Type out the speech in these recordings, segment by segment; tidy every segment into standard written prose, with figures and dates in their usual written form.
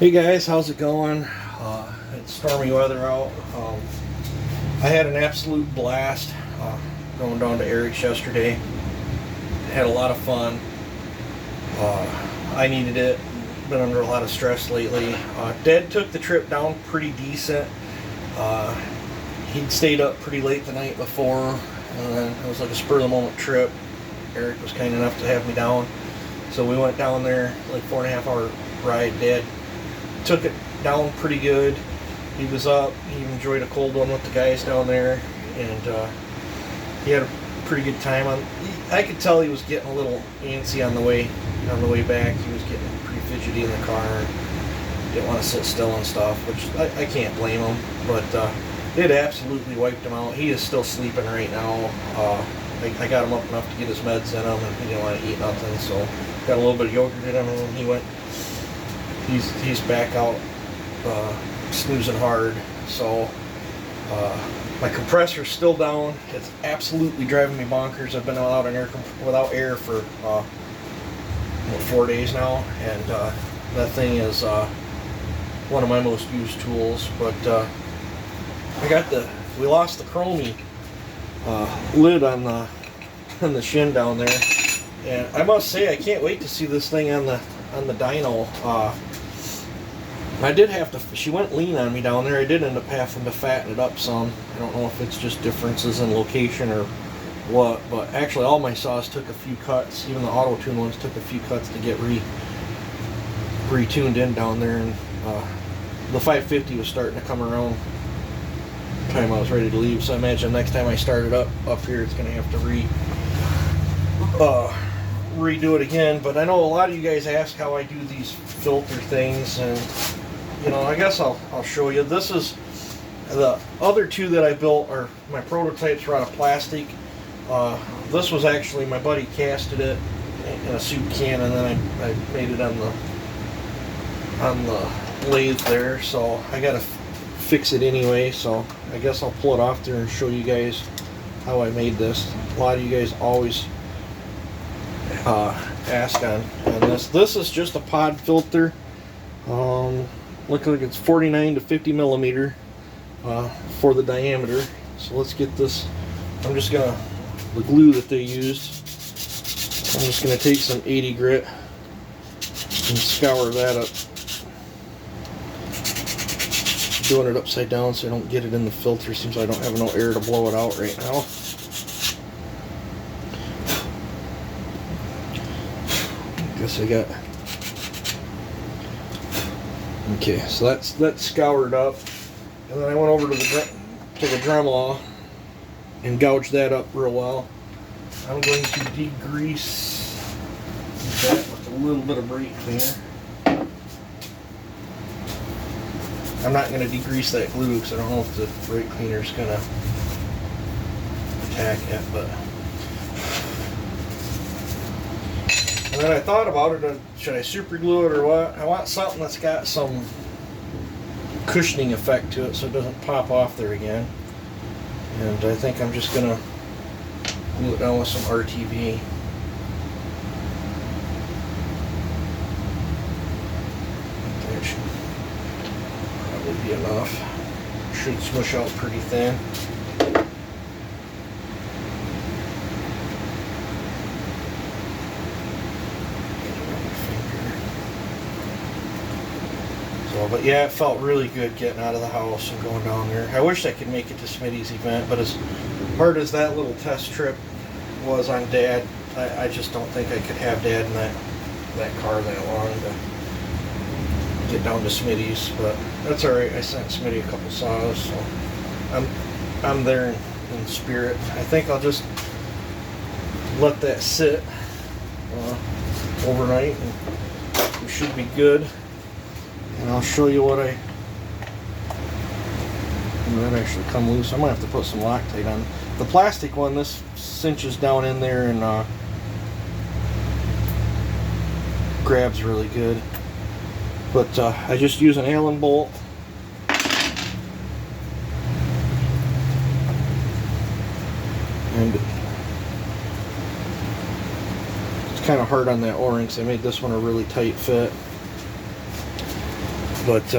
Hey guys, how's it going? It's stormy weather out. I had an absolute blast going down to Eric's yesterday. Had a lot of fun. I needed it. Been under a lot of stress lately. Dad took the trip down pretty decent. He'd stayed up pretty late the night before, and then it was like a spur of the moment trip. Eric was kind enough to have me down, so we went down there, like 4.5 hour ride. Dad took it down pretty good. He was up. He enjoyed a cold one with the guys down there, and he had a pretty good time. I could tell he was getting a little antsy on the way back. He was getting pretty fidgety in the car. Didn't want to sit still and stuff, which I can't blame him. But it absolutely wiped him out. He is still sleeping right now. I got him up enough to get his meds in him, and he didn't want to eat nothing, so got a little bit of yogurt in him, and he went. He's back out snoozing hard. So my compressor's still down. It's absolutely driving me bonkers. I've been without air for 4 days now, and that thing is one of my most used tools. But we lost the chromie lid on the shin down there, and I must say I can't wait to see this thing on the dyno. I did have to. She went lean on me down there. I did end up having to fatten it up some. I don't know if it's just differences in location or what, but actually all my saws took a few cuts. Even the auto tune ones took a few cuts to get retuned in down there, and the 550 was starting to come around the time I was ready to leave. So I imagine next time I start it up here, it's going to have to redo it again. But I know a lot of you guys ask how I do these filter things, and I guess I'll show you. This is the other two that I built, are my prototypes are out of plastic. This was actually, my buddy casted it in a soup can, and then I made it on the lathe there, so I gotta fix it anyway. So I guess I'll pull it off there and show you guys how I made this. A lot of you guys always ask on this. This is just a pod filter. Looks like it's 49 to 50 millimeter for the diameter. So let's get this. I'm just gonna, the glue that they used, I'm just gonna take some 80 grit and scour that up. Doing it upside down so I don't get it in the filter. Seems like I don't have no air to blow it out right now. Guess I got. Okay, so that's scoured up, and then I went over to the Dremel and gouged that up real well. I'm going to degrease that with a little bit of brake cleaner. I'm not going to degrease that glue because I don't know if the brake cleaner is going to attack it, but. And then I thought about it, should I super glue it or what? I want something that's got some cushioning effect to it so it doesn't pop off there again. And I think I'm just going to glue it down with some RTV. That should probably be enough. Should smush out pretty thin. But yeah, it felt really good getting out of the house and going down there. I wish I could make it to Smitty's event, but as hard as that little test trip was on Dad, I just don't think I could have Dad in that car that long to get down to Smitty's. But that's alright. I sent Smitty a couple saws, so I'm there in spirit. I think I'll just let that sit overnight, and we should be good. And I'll show you what that actually come loose. I might have to put some Loctite on. The plastic one, this cinches down in there and grabs really good. But I just use an Allen bolt. And it's kind of hard on that O-ring, so I made this one a really tight fit. But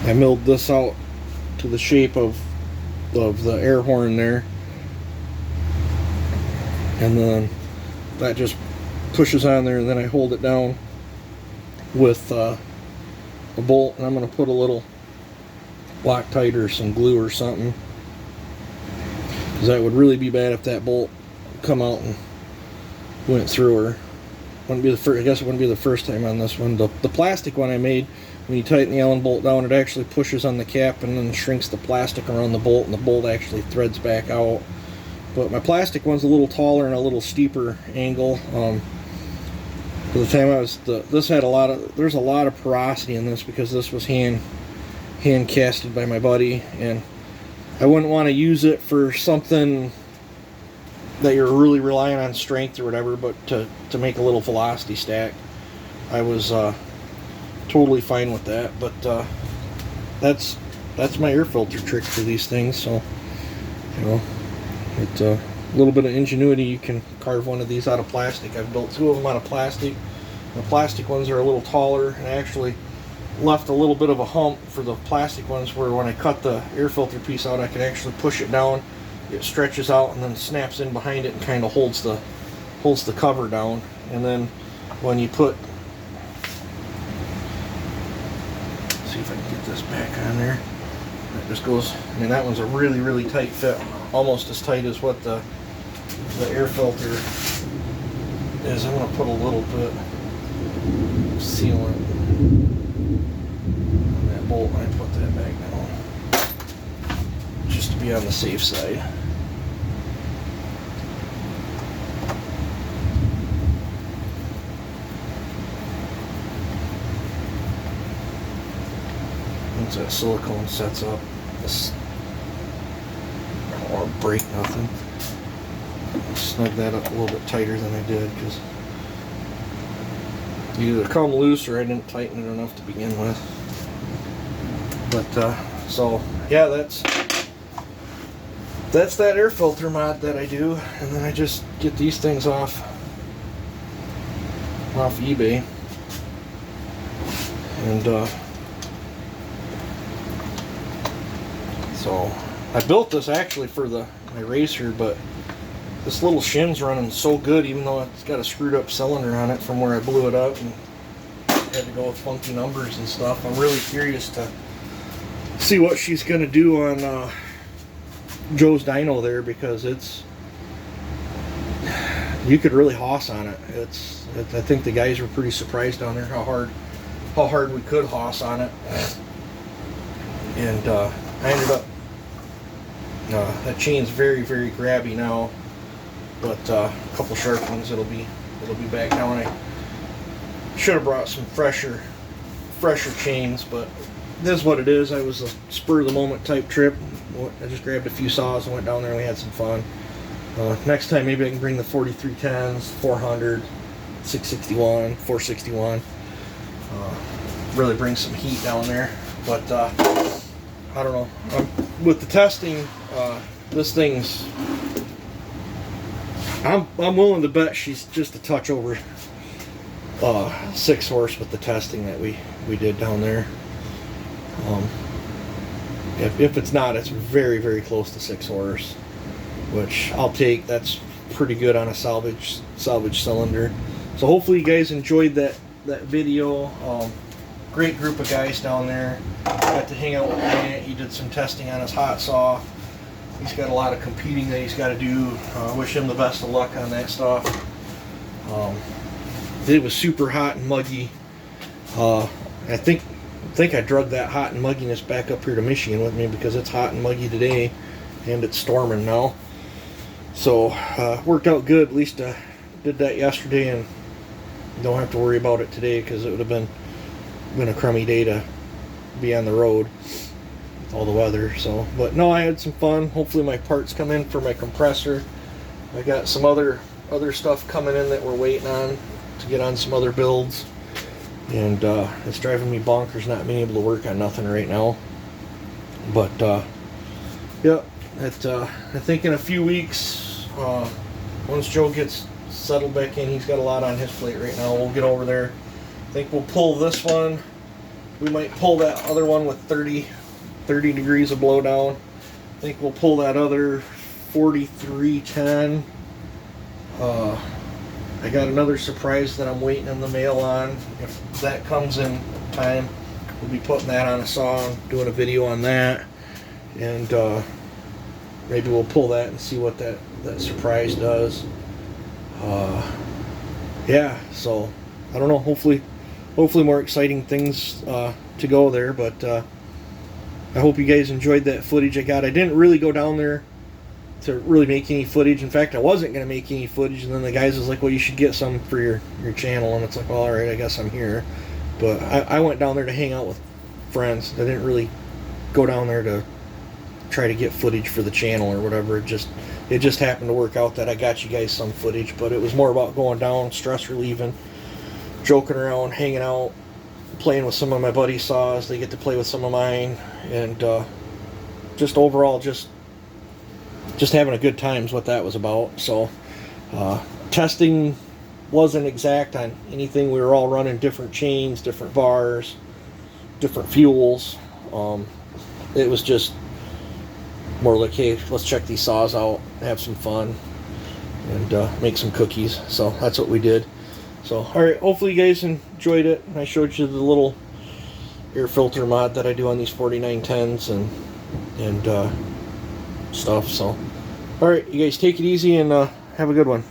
I milled this out to the shape of the air horn there, and then that just pushes on there, and then I hold it down with a bolt, and I'm going to put a little Loctite or some glue or something, because that would really be bad if that bolt come out and went through her. Wouldn't be the first, I guess it wouldn't be the first time on this one. The plastic one I made, when you tighten the Allen bolt down, it actually pushes on the cap and then shrinks the plastic around the bolt, and the bolt actually threads back out. But my plastic one's a little taller and a little steeper angle. For the time I was, this had there's a lot of porosity in this, because this was hand casted by my buddy, and I wouldn't want to use it for something that you're really relying on strength or whatever, but to make a little velocity stack, I was totally fine with that. But that's my air filter trick for these things. So, you know, it's a little bit of ingenuity. You can carve one of these out of plastic. I've built 2 of them out of plastic. The plastic ones are a little taller, and I actually left a little bit of a hump for the plastic ones, where when I cut the air filter piece out, I can actually push it down. It stretches out and then snaps in behind it and kind of holds the cover down. And then when you put, let's see if I can get this back on there. That just goes. I mean, that one's a really, really tight fit, almost as tight as what the air filter is. I'm going to put a little bit of sealant on that bolt when I put that back down, just to be on the safe side. Once that silicone sets up, this won't break nothing. I'll snug that up a little bit tighter than I did, because it either come loose or I didn't tighten it enough to begin with. But so yeah, that's that air filter mod that I do, and then I just get these things off eBay, and so I built this actually for my racer, but this little shim's running so good, even though it's got a screwed up cylinder on it from where I blew it up and had to go with funky numbers and stuff. I'm really curious to see what she's going to do on Joe's dyno there, because you could really hoss on it. I think the guys were pretty surprised down there how hard we could hoss on it. And I ended up, that chain's very, very grabby now, but a couple sharp ones, it'll be back down. I should have brought some fresher chains, but this is what it is. I was a spur of the moment type trip. I just grabbed a few saws and went down there and we had some fun. Next time maybe I can bring the 4310s, 400, 661, 461. Really bring some heat down there. But I don't know. With the testing, this thing's, I'm willing to bet she's just a touch over 6 horse with the testing that we did down there. If it's not, it's very, very close to 6 horse, which I'll take. That's pretty good on a salvage cylinder. So hopefully you guys enjoyed that video. Great group of guys down there. Got to hang out with Grant. He did some testing on his hot saw. He's got a lot of competing that he's got to do. Wish him the best of luck on that stuff. It was super hot and muggy. I think I drugged that hot and mugginess back up here to Michigan with me, because it's hot and muggy today and it's storming now. So worked out good. At least did that yesterday and don't have to worry about it today, because it would have been a crummy day to be on the road with all the weather. So, but no, I had some fun. Hopefully my parts come in for my compressor. I got some other stuff coming in that we're waiting on to get on some other builds, and it's driving me bonkers not being able to work on nothing right now. But yeah, I think in a few weeks, once Joe gets settled back in. He's got a lot on his plate right now. We'll get over there. I think we'll pull this one. We might pull that other one with 30 degrees of blowdown. I think we'll pull that other 4310. I got another surprise that I'm waiting in the mail on. If that comes in time, we'll be putting that on a saw, doing a video on that, and maybe we'll pull that and see what that surprise does. Yeah, so I don't know. Hopefully more exciting things to go there. But I hope you guys enjoyed that footage I got. I didn't really go down there to really make any footage. In fact, I wasn't going to make any footage, and then the guys was like, well, you should get some for your channel, and it's like, well, all right, I guess I'm here. But I went down there to hang out with friends. I didn't really go down there to try to get footage for the channel or whatever. It just happened to work out that I got you guys some footage, but it was more about going down, stress relieving, joking around, hanging out, playing with some of my buddies' saws. They get to play with some of mine, and just overall just having a good time is what that was about. So testing wasn't exact on anything. We were all running different chains, different bars, different fuels. It was just more like, hey, let's check these saws out, have some fun, and make some cookies. So that's what we did. So, alright, hopefully you guys enjoyed it. I showed you the little air filter mod that I do on these 4910s and stuff. So, alright, you guys take it easy and have a good one.